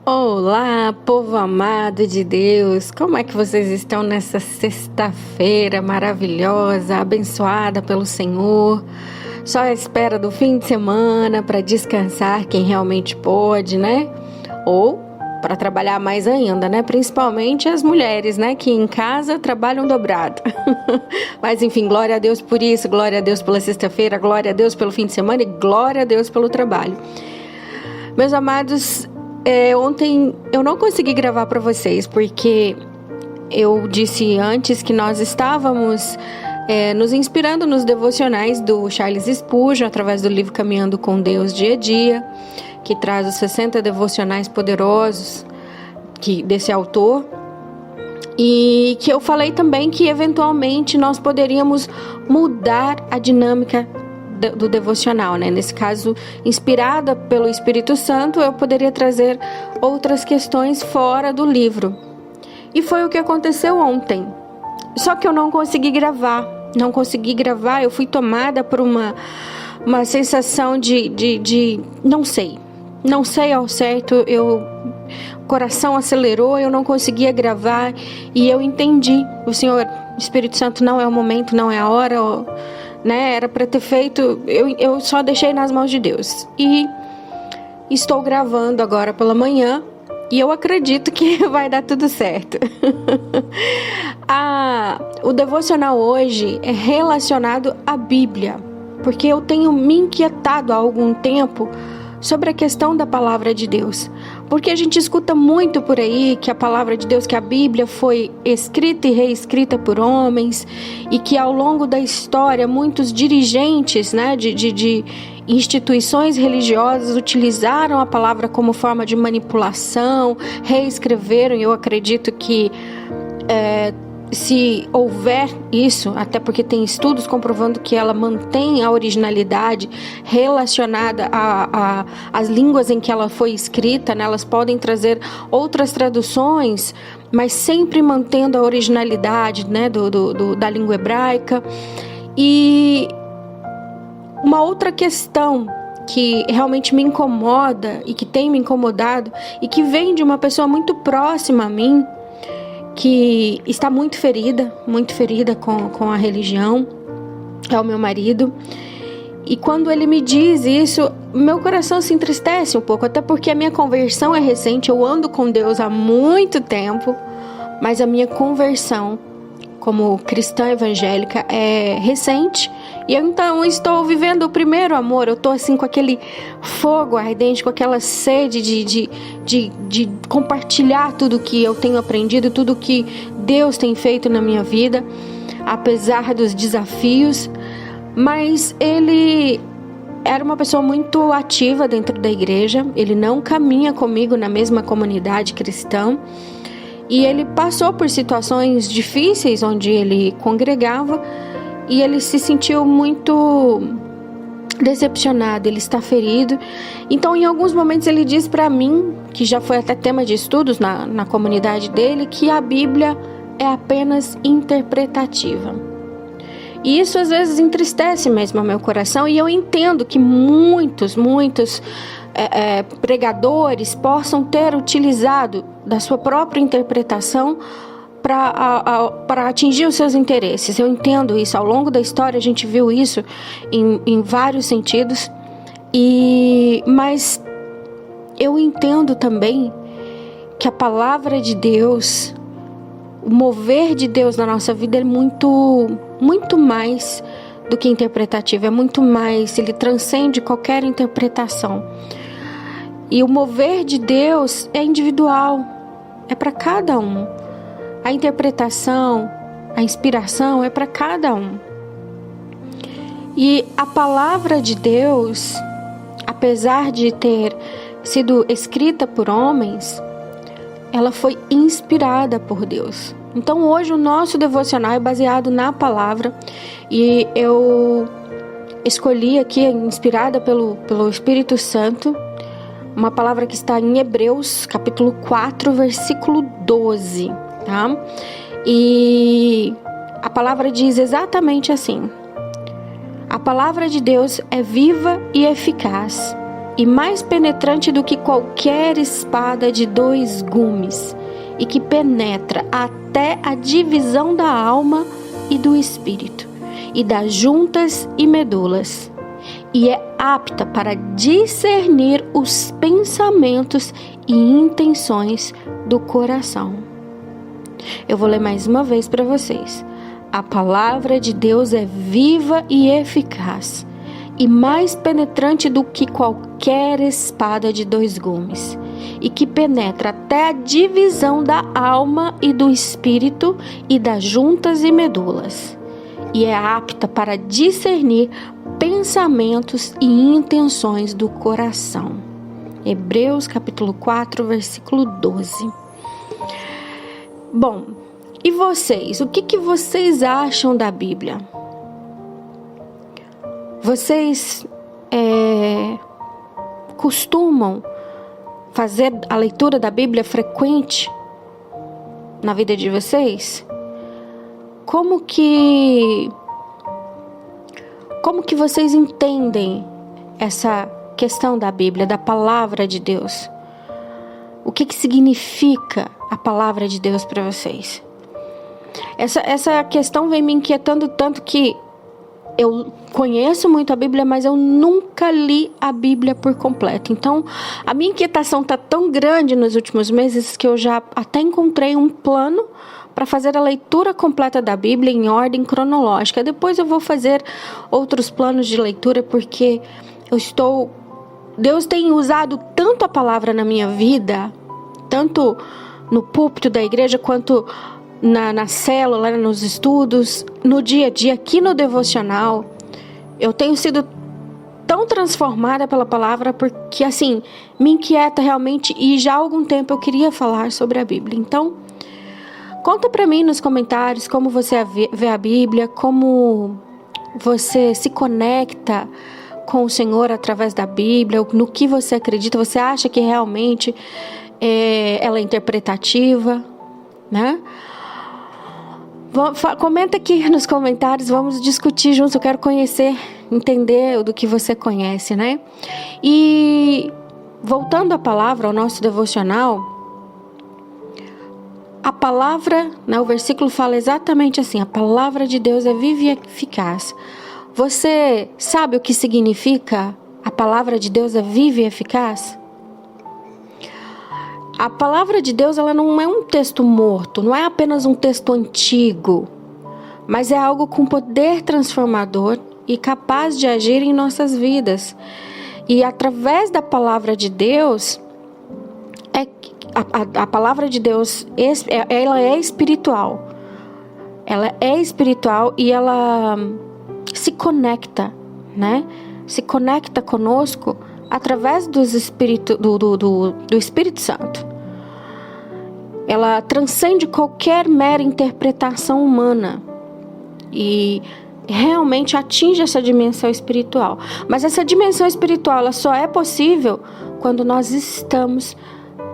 Olá, povo amado de Deus! Como é que vocês estão nessa sexta-feira maravilhosa, abençoada pelo Senhor? Só à espera do fim de semana para descansar quem realmente pode, né? Ou para trabalhar mais ainda, né? Principalmente as mulheres, né? Que em casa trabalham dobrado. Mas enfim, glória a Deus por isso, glória a Deus pela sexta-feira, glória a Deus pelo fim de semana e glória a Deus pelo trabalho. Meus amados, ontem eu não consegui gravar para vocês porque eu disse antes que nós estávamos nos inspirando nos devocionais do Charles Spurgeon através do livro Caminhando com Deus Dia a Dia, que traz os 60 devocionais poderosos desse autor, e que eu falei também que eventualmente nós poderíamos mudar a dinâmica do devocional, né? Nesse caso, inspirada pelo Espírito Santo, eu poderia trazer outras questões fora do livro. E foi o que aconteceu ontem. Só que eu não consegui gravar. Eu fui tomada por uma sensação de não sei ao certo. O coração acelerou, eu não conseguia gravar e eu entendi. O Espírito Santo, não é o momento, não é a hora, né? Era para ter feito, eu só deixei nas mãos de Deus. E estou gravando agora pela manhã e eu acredito que vai dar tudo certo. O devocional hoje é relacionado à Bíblia, porque eu tenho me inquietado há algum tempo sobre a questão da palavra de Deus. Porque a gente escuta muito por aí que a palavra de Deus, que a Bíblia foi escrita e reescrita por homens, e que ao longo da história muitos dirigentes, né, de instituições religiosas utilizaram a palavra como forma de manipulação, reescreveram. E eu acredito que se houver isso, até porque tem estudos comprovando que ela mantém a originalidade relacionada às línguas em que ela foi escrita, né? Elas podem trazer outras traduções, mas sempre mantendo a originalidade, né? da língua hebraica. E uma outra questão que realmente me incomoda e que tem me incomodado e que vem de uma pessoa muito próxima a mim, que está muito ferida com a religião, é o meu marido. E quando ele me diz isso, meu coração se entristece um pouco, até porque a minha conversão é recente. Eu ando com Deus há muito tempo, mas a minha conversão como cristã evangélica é recente. E eu então estou vivendo o primeiro amor. Eu estou assim com aquele fogo ardente, com aquela sede de compartilhar tudo que eu tenho aprendido, tudo que Deus tem feito na minha vida, apesar dos desafios. Mas ele era uma pessoa muito ativa dentro da igreja. Ele não caminha comigo na mesma comunidade cristã. E ele passou por situações difíceis onde ele congregava e ele se sentiu muito decepcionado, ele está ferido. Então, em alguns momentos ele diz para mim, que já foi até tema de estudos na comunidade dele, que a Bíblia é apenas interpretativa. E isso às vezes entristece mesmo o meu coração, e eu entendo que muitos pregadores possam ter utilizado da sua própria interpretação para atingir os seus interesses. Eu entendo isso. Ao longo da história a gente viu isso em vários sentidos. Mas eu entendo também que a palavra de Deus, o mover de Deus na nossa vida é muito mais do que interpretativo, é muito mais, ele transcende qualquer interpretação. E o mover de Deus é individual, é para cada um. A interpretação, a inspiração é para cada um. E a palavra de Deus, apesar de ter sido escrita por homens, ela foi inspirada por Deus. Então hoje o nosso devocional é baseado na palavra, e eu escolhi aqui, inspirada pelo Espírito Santo, uma palavra que está em Hebreus, capítulo 4, versículo 12, tá? E a palavra diz exatamente assim: a palavra de Deus é viva e eficaz, e mais penetrante do que qualquer espada de 2 gumes, e que penetra até a divisão da alma e do espírito, e das juntas e medulas, e é apta para discernir os pensamentos e intenções do coração. Eu vou ler mais uma vez para vocês. A palavra de Deus é viva e eficaz, e mais penetrante do que qualquer espada de 2 gumes, e que penetra até a divisão da alma e do espírito e das juntas e medulas, e é apta para discernir pensamentos e intenções do coração. Hebreus capítulo 4, versículo 12. Bom, e vocês? O que vocês acham da Bíblia? Vocês costumam fazer a leitura da Bíblia frequente na vida de vocês? Como que vocês entendem essa questão da Bíblia, da palavra de Deus? O que significa a palavra de Deus para vocês? Essa questão vem me inquietando tanto que eu conheço muito a Bíblia, mas eu nunca li a Bíblia por completo. Então, a minha inquietação está tão grande nos últimos meses que eu já até encontrei um plano para fazer a leitura completa da Bíblia em ordem cronológica. Depois eu vou fazer outros planos de leitura, porque Deus tem usado tanto a palavra na minha vida, tanto no púlpito da igreja, quanto na célula, nos estudos, no dia a dia, aqui no devocional. Eu tenho sido tão transformada pela palavra, porque assim, me inquieta realmente, e já há algum tempo eu queria falar sobre a Bíblia. Então, conta pra mim nos comentários como você vê a Bíblia, como você se conecta com o Senhor através da Bíblia, no que você acredita. Você acha que realmente ela é interpretativa, né? Comenta aqui nos comentários, vamos discutir juntos. Eu quero conhecer, entender do que você conhece, né? E voltando à palavra, ao nosso devocional, a palavra, né, o versículo fala exatamente assim: a palavra de Deus é viva e eficaz. Você sabe o que significa a palavra de Deus é viva e eficaz? A palavra de Deus, ela não é um texto morto, não é apenas um texto antigo, mas é algo com poder transformador e capaz de agir em nossas vidas. E através da palavra de Deus, a palavra de Deus, ela é espiritual. Ela é espiritual e ela se conecta, né? Se conecta conosco através do Espírito Santo. Ela transcende qualquer mera interpretação humana e realmente atinge essa dimensão espiritual. Mas essa dimensão espiritual, ela só é possível quando nós estamos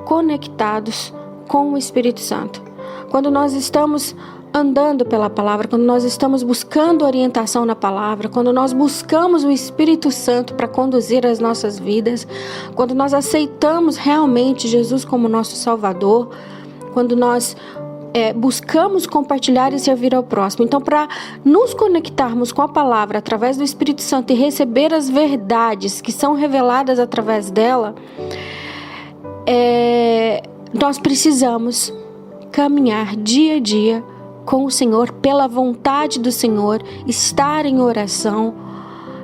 conectados com o Espírito Santo. Quando nós estamos andando pela palavra, quando nós estamos buscando orientação na palavra, quando nós buscamos o Espírito Santo para conduzir as nossas vidas, quando nós aceitamos realmente Jesus como nosso Salvador, quando nós buscamos compartilhar e servir ao próximo. Então, para nos conectarmos com a palavra através do Espírito Santo e receber as verdades que são reveladas através dela, nós precisamos caminhar dia a dia com o Senhor, pela vontade do Senhor, estar em oração,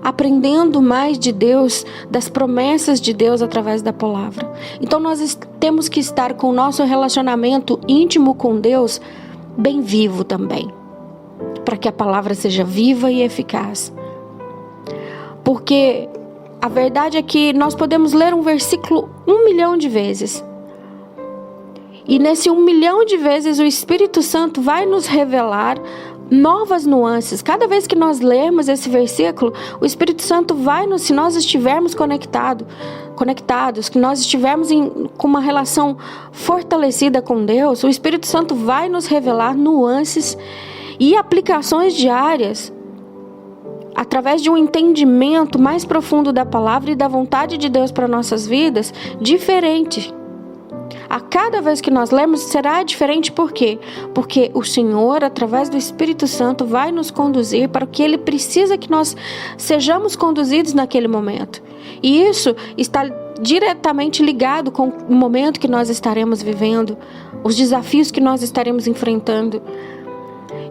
aprendendo mais de Deus, das promessas de Deus através da palavra. Então nós temos que estar com o nosso relacionamento íntimo com Deus bem vivo também, para que a palavra seja viva e eficaz. Porque a verdade é que nós podemos ler um versículo 1 milhão de vezes, e nesse 1 milhão de vezes o Espírito Santo vai nos revelar novas nuances. Cada vez que nós lermos esse versículo, o Espírito Santo vai nos, se nós estivermos conectados, que nós estivermos com uma relação fortalecida com Deus, o Espírito Santo vai nos revelar nuances e aplicações diárias através de um entendimento mais profundo da palavra e da vontade de Deus para nossas vidas, diferente. A cada vez que nós lemos será diferente, por quê? Porque o Senhor, através do Espírito Santo, vai nos conduzir para o que Ele precisa que nós sejamos conduzidos naquele momento. E isso está diretamente ligado com o momento que nós estaremos vivendo, os desafios que nós estaremos enfrentando.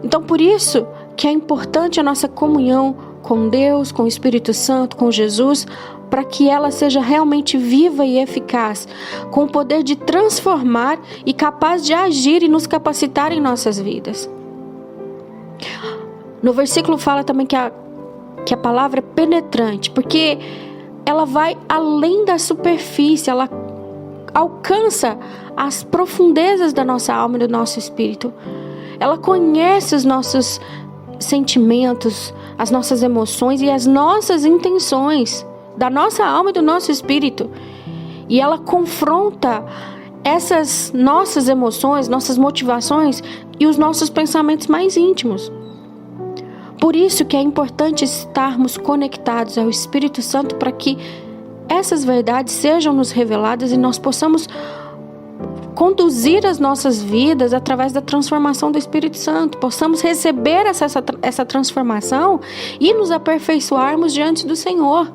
Então, por isso que é importante a nossa comunhão com Deus, com o Espírito Santo, com Jesus, para que ela seja realmente viva e eficaz, com o poder de transformar e capaz de agir e nos capacitar em nossas vidas. No versículo fala também que a palavra é penetrante, porque ela vai além da superfície, ela alcança as profundezas da nossa alma e do nosso espírito. Ela conhece os nossos sentimentos, as nossas emoções e as nossas intenções da nossa alma e do nosso espírito. E ela confronta essas nossas emoções, nossas motivações e os nossos pensamentos mais íntimos. Por isso que é importante estarmos conectados ao Espírito Santo para que essas verdades sejam nos reveladas e nós possamos conduzir as nossas vidas através da transformação do Espírito Santo. Possamos receber essa transformação e nos aperfeiçoarmos diante do Senhor,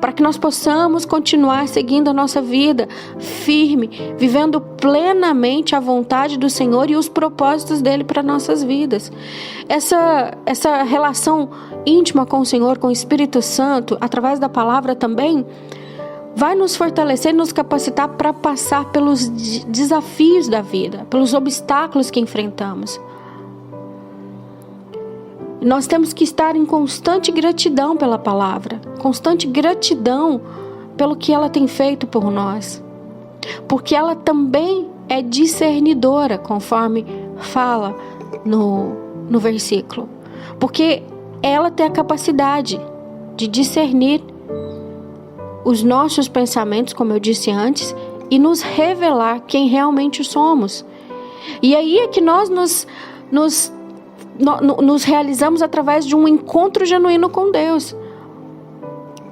para que nós possamos continuar seguindo a nossa vida firme, vivendo plenamente a vontade do Senhor e os propósitos dele para nossas vidas. Essa relação íntima com o Senhor, com o Espírito Santo, através da palavra também, vai nos fortalecer e nos capacitar para passar pelos desafios da vida, pelos obstáculos que enfrentamos. Nós temos que estar em constante gratidão pela palavra, constante gratidão pelo que ela tem feito por nós, porque ela também é discernidora, conforme fala no versículo, porque ela tem a capacidade de discernir os nossos pensamentos, como eu disse antes, e nos revelar quem realmente somos. E aí é que nós nos realizamos através de um encontro genuíno com Deus.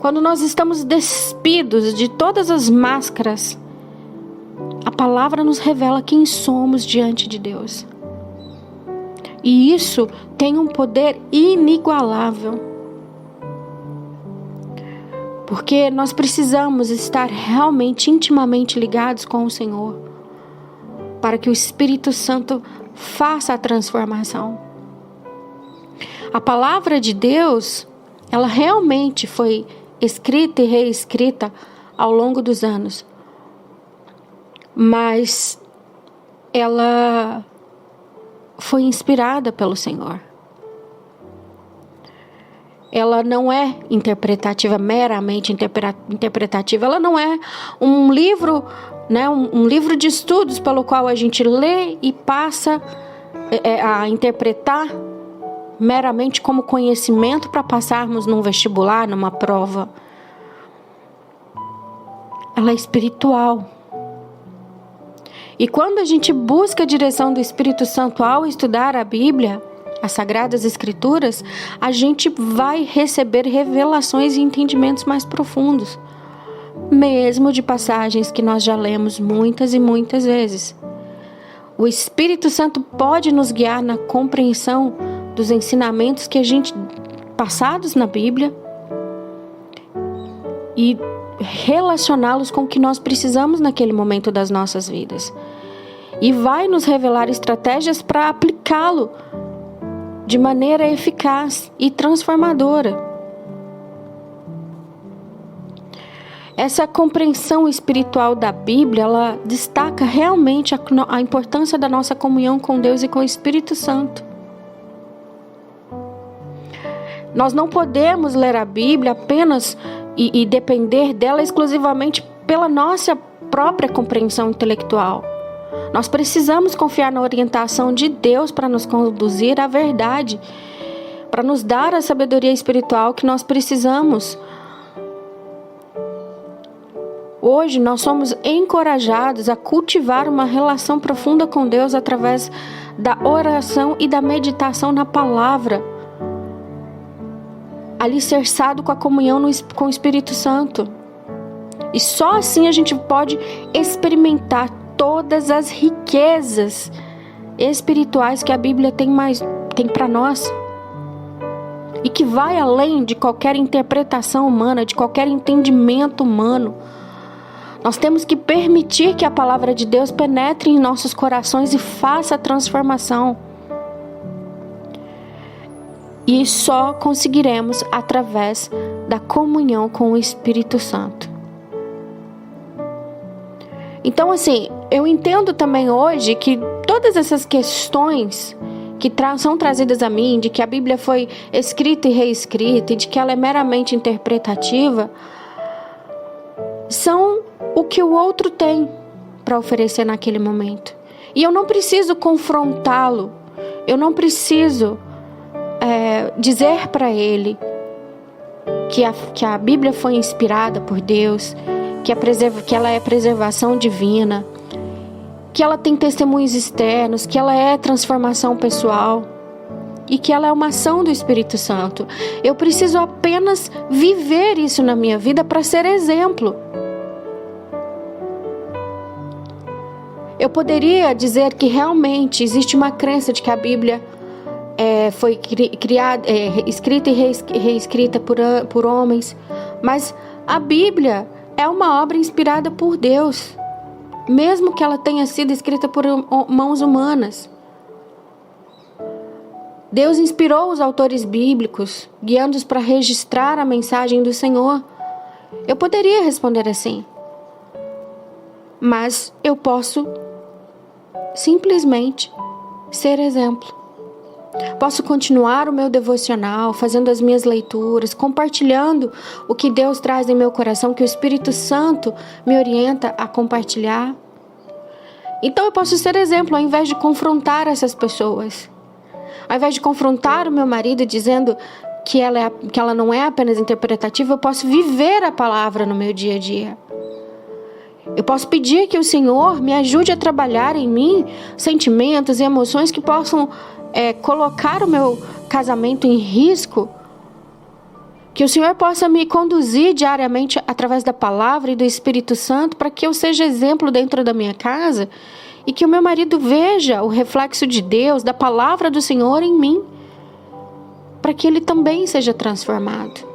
Quando nós estamos despidos de todas as máscaras, a palavra nos revela quem somos diante de Deus. E isso tem um poder inigualável. Porque nós precisamos estar realmente, intimamente ligados com o Senhor, para que o Espírito Santo faça a transformação. A palavra de Deus, ela realmente foi escrita e reescrita ao longo dos anos. Mas ela foi inspirada pelo Senhor. Ela não é interpretativa, meramente interpretativa. Ela não é um livro, né, um livro de estudos pelo qual a gente lê e passa a interpretar meramente como conhecimento para passarmos num vestibular, numa prova. Ela é espiritual. E quando a gente busca a direção do Espírito Santo ao estudar a Bíblia, as Sagradas Escrituras, a gente vai receber revelações e entendimentos mais profundos, mesmo de passagens que nós já lemos muitas e muitas vezes. O Espírito Santo pode nos guiar na compreensão dos ensinamentos que a gente passados na Bíblia e relacioná-los com o que nós precisamos naquele momento das nossas vidas. E vai nos revelar estratégias para aplicá-lo de maneira eficaz e transformadora. Essa compreensão espiritual da Bíblia, ela destaca realmente a importância da nossa comunhão com Deus e com o Espírito Santo. Nós não podemos ler a Bíblia apenas e depender dela exclusivamente pela nossa própria compreensão intelectual. Nós precisamos confiar na orientação de Deus para nos conduzir à verdade, para nos dar a sabedoria espiritual que nós precisamos. Hoje nós somos encorajados a cultivar uma relação profunda com Deus através da oração e da meditação na palavra. alicerçado com a comunhão com o Espírito Santo. E só assim a gente pode experimentar todas as riquezas espirituais que a Bíblia tem para nós. E que vai além de qualquer interpretação humana, de qualquer entendimento humano. Nós temos que permitir que a palavra de Deus penetre em nossos corações e faça a transformação. E só conseguiremos através da comunhão com o Espírito Santo. Então, assim, eu entendo também hoje que todas essas questões que são trazidas a mim, de que a Bíblia foi escrita e reescrita, e de que ela é meramente interpretativa, são o que o outro tem para oferecer naquele momento. E eu não preciso confrontá-lo, eu não preciso dizer para ele que a Bíblia foi inspirada por Deus, que ela é preservação divina, que ela tem testemunhos externos, que ela é transformação pessoal e que ela é uma ação do Espírito Santo. Eu preciso apenas viver isso na minha vida para ser exemplo. Eu poderia dizer que realmente existe uma crença de que a Bíblia foi escrita e reescrita por homens, mas a Bíblia é uma obra inspirada por Deus, mesmo que ela tenha sido escrita por mãos humanas. Deus inspirou os autores bíblicos, guiando-os para registrar a mensagem do Senhor. Eu poderia responder assim, mas eu posso simplesmente ser exemplo. Posso continuar o meu devocional, fazendo as minhas leituras, compartilhando o que Deus traz em meu coração, que o Espírito Santo me orienta a compartilhar. Então eu posso ser exemplo ao invés de confrontar essas pessoas. Ao invés de confrontar o meu marido dizendo que ela não é apenas interpretativa, eu posso viver a palavra no meu dia a dia. Eu posso pedir que o Senhor me ajude a trabalhar em mim sentimentos e emoções que possam colocar o meu casamento em risco. Que o Senhor possa me conduzir diariamente através da palavra e do Espírito Santo para que eu seja exemplo dentro da minha casa e que o meu marido veja o reflexo de Deus, da palavra do Senhor em mim, para que ele também seja transformado.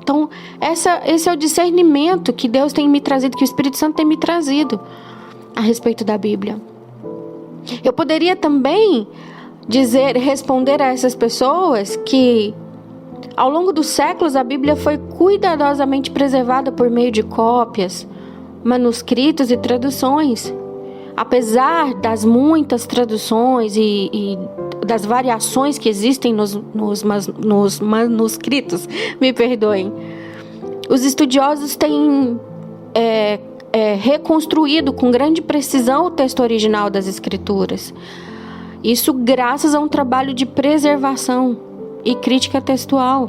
Então, esse é o discernimento que Deus tem me trazido, que o Espírito Santo tem me trazido a respeito da Bíblia. Eu poderia também responder a essas pessoas que ao longo dos séculos a Bíblia foi cuidadosamente preservada por meio de cópias, manuscritos e traduções. Apesar das muitas traduções e das variações que existem nos manuscritos, me perdoem, os estudiosos têm reconstruído com grande precisão o texto original das Escrituras. Isso graças a um trabalho de preservação e crítica textual.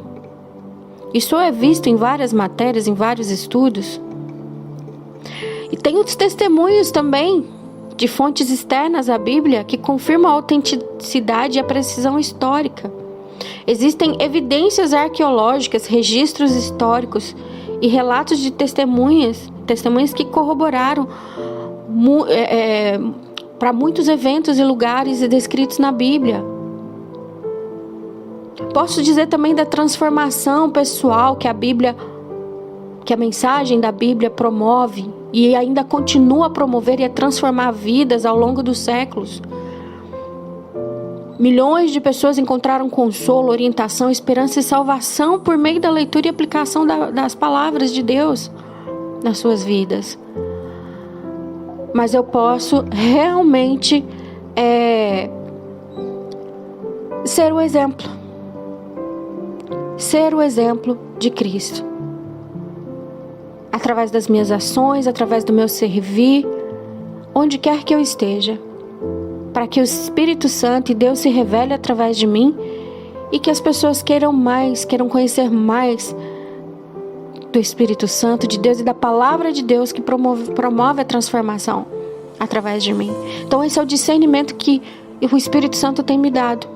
Isso é visto em várias matérias, em vários estudos. E tem outros testemunhos também de fontes externas à Bíblia que confirmam a autenticidade e a precisão histórica. Existem evidências arqueológicas, registros históricos e relatos de testemunhas que corroboraram para muitos eventos e lugares descritos na Bíblia. Posso dizer também da transformação pessoal que a mensagem da Bíblia promove e ainda continua a promover e a transformar vidas ao longo dos séculos. Milhões de pessoas encontraram consolo, orientação, esperança e salvação por meio da leitura e aplicação das palavras de Deus nas suas vidas. Mas eu posso realmente ser o exemplo. Ser o exemplo de Cristo. Através das minhas ações, através do meu servir, onde quer que eu esteja. Para que o Espírito Santo e Deus se revele através de mim e que as pessoas queiram conhecer mais do Espírito Santo, de Deus e da palavra de Deus que promove a transformação através de mim. Então esse é o discernimento que o Espírito Santo tem me dado,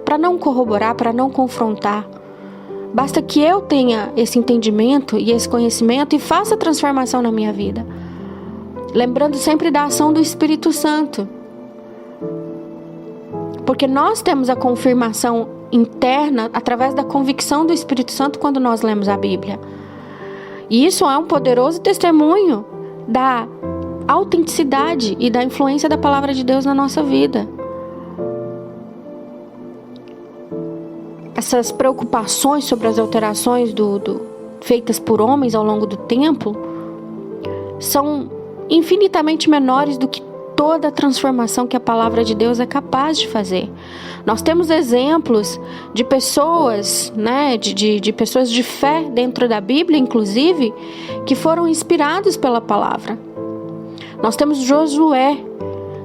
para não corroborar, para não confrontar, Basta que eu tenha esse entendimento e esse conhecimento e faça a transformação na minha vida. Lembrando sempre da ação do Espírito Santo. Porque nós temos a confirmação interna através da convicção do Espírito Santo quando nós lemos a Bíblia. E isso é um poderoso testemunho da autenticidade e da influência da palavra de Deus na nossa vida. Essas preocupações sobre as alterações feitas por homens ao longo do tempo são infinitamente menores do que toda a transformação que a palavra de Deus é capaz de fazer. Nós temos exemplos de pessoas, de pessoas de fé dentro da Bíblia, inclusive, que foram inspirados pela palavra. Nós temos Josué,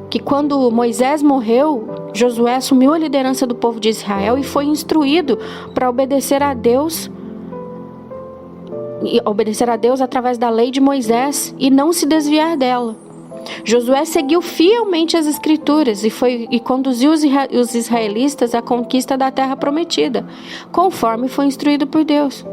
que quando Moisés morreu, Josué assumiu a liderança do povo de Israel e foi instruído para obedecer a Deus através da lei de Moisés e não se desviar dela. Josué seguiu fielmente as Escrituras e conduziu os israelitas à conquista da terra prometida, conforme foi instruído por Deus.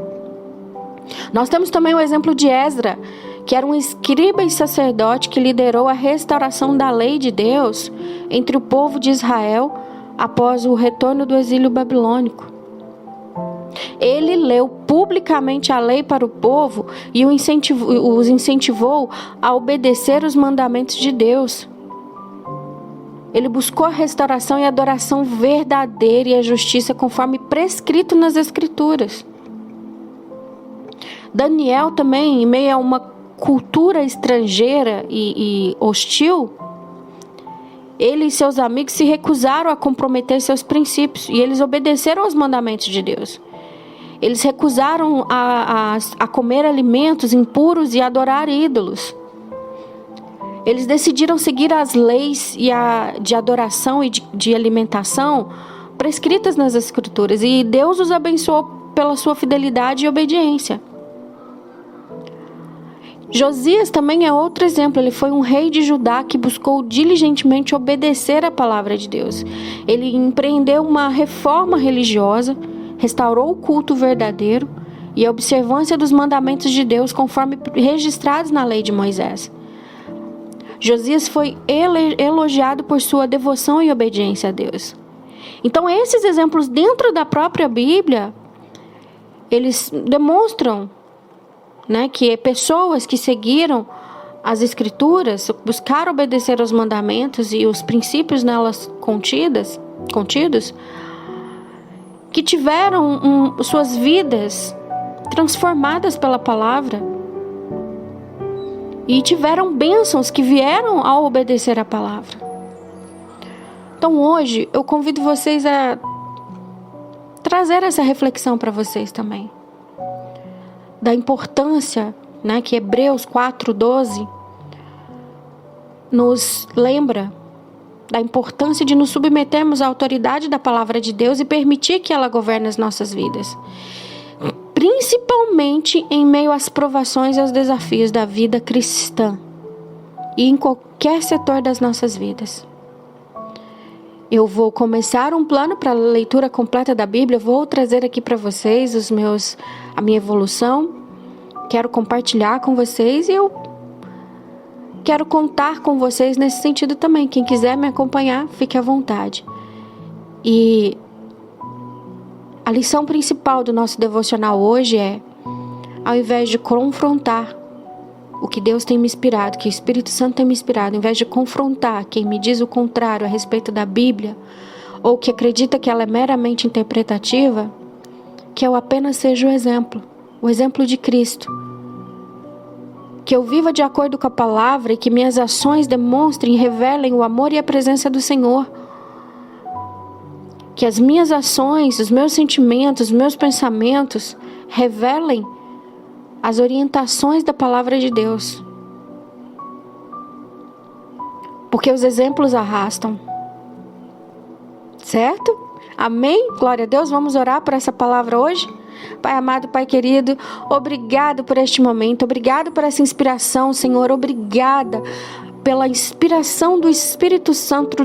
Nós temos também o exemplo de Esdra, que era um escriba e sacerdote que liderou a restauração da lei de Deus entre o povo de Israel após o retorno do exílio babilônico. Ele leu publicamente a lei para o povo e os incentivou a obedecer os mandamentos de Deus. Ele buscou a restauração e a adoração verdadeira e a justiça conforme prescrito nas Escrituras. Daniel também, em meio a uma cultura estrangeira e hostil, ele e seus amigos se recusaram a comprometer seus princípios e eles obedeceram aos mandamentos de Deus. Eles recusaram a comer alimentos impuros e adorar ídolos. Eles decidiram seguir as leis de adoração e de alimentação prescritas nas Escrituras e Deus os abençoou pela sua fidelidade e obediência. Josias também é outro exemplo. Ele foi um rei de Judá que buscou diligentemente obedecer à palavra de Deus. Ele empreendeu uma reforma religiosa, restaurou o culto verdadeiro e a observância dos mandamentos de Deus conforme registrados na lei de Moisés. Josias foi elogiado por sua devoção e obediência a Deus. Então esses exemplos dentro da própria Bíblia, eles demonstram que pessoas que seguiram as Escrituras, buscaram obedecer aos mandamentos e os princípios nelas contidos, que tiveram suas vidas transformadas pela palavra e tiveram bênçãos que vieram ao obedecer a palavra. Então hoje eu convido vocês a trazer essa reflexão para vocês também. Da importância, que Hebreus 4:12 nos lembra da importância de nos submetermos à autoridade da palavra de Deus e permitir que ela governe as nossas vidas, principalmente em meio às provações e aos desafios da vida cristã e em qualquer setor das nossas vidas. Eu vou começar um plano para a leitura completa da Bíblia. Vou trazer aqui para vocês a minha evolução. Quero compartilhar com vocês e eu quero contar com vocês nesse sentido também. Quem quiser me acompanhar, fique à vontade. E a lição principal do nosso devocional hoje é, ao invés de confrontar o que Deus tem me inspirado, que o Espírito Santo tem me inspirado, ao invés de confrontar quem me diz o contrário a respeito da Bíblia, ou que acredita que ela é meramente interpretativa, que eu apenas seja o exemplo de Cristo. Que eu viva de acordo com a palavra e que minhas ações demonstrem e revelem o amor e a presença do Senhor. Que as minhas ações, os meus sentimentos, os meus pensamentos revelem as orientações da palavra de Deus. Porque os exemplos arrastam. Certo? Amém? Glória a Deus. Vamos orar por essa palavra hoje? Pai amado, Pai querido, obrigado por este momento. Obrigado por essa inspiração, Senhor. Obrigada pela inspiração do Espírito Santo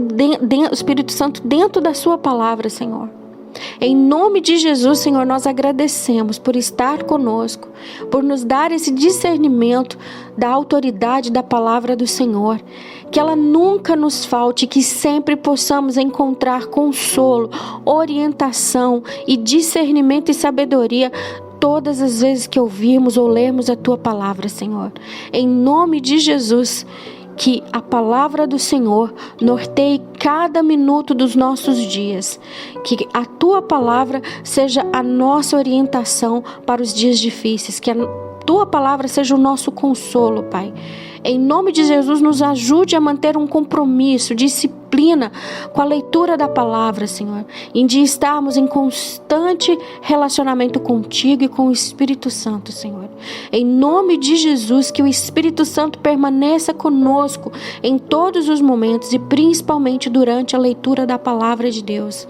dentro da sua palavra, Senhor. Em nome de Jesus, Senhor, nós agradecemos por estar conosco, por nos dar esse discernimento da autoridade da palavra do Senhor. Que ela nunca nos falte, que sempre possamos encontrar consolo, orientação e discernimento e sabedoria todas as vezes que ouvirmos ou lermos a Tua palavra, Senhor. Em nome de Jesus, que a palavra do Senhor norteie cada minuto dos nossos dias. Que a Tua palavra seja a nossa orientação para os dias difíceis. Que a Tua palavra seja o nosso consolo, Pai. Em nome de Jesus, nos ajude a manter um compromisso, disciplina com a leitura da palavra, Senhor. Em de estarmos em constante relacionamento contigo e com o Espírito Santo, Senhor. Em nome de Jesus, que o Espírito Santo permaneça conosco em todos os momentos e principalmente durante a leitura da palavra de Deus,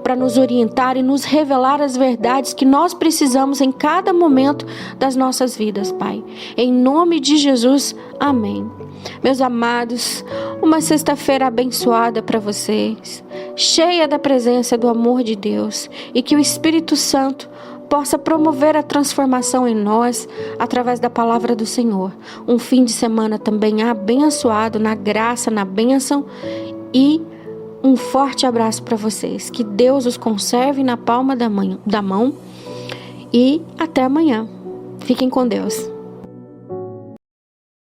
para nos orientar e nos revelar as verdades que nós precisamos em cada momento das nossas vidas, Pai. Em nome de Jesus, amém. Meus amados, uma sexta-feira abençoada para vocês, cheia da presença do amor de Deus, e que o Espírito Santo possa promover a transformação em nós através da palavra do Senhor. Um fim de semana também abençoado na graça, na bênção, e um forte abraço para vocês. Que Deus os conserve na palma da mão. E até amanhã. Fiquem com Deus.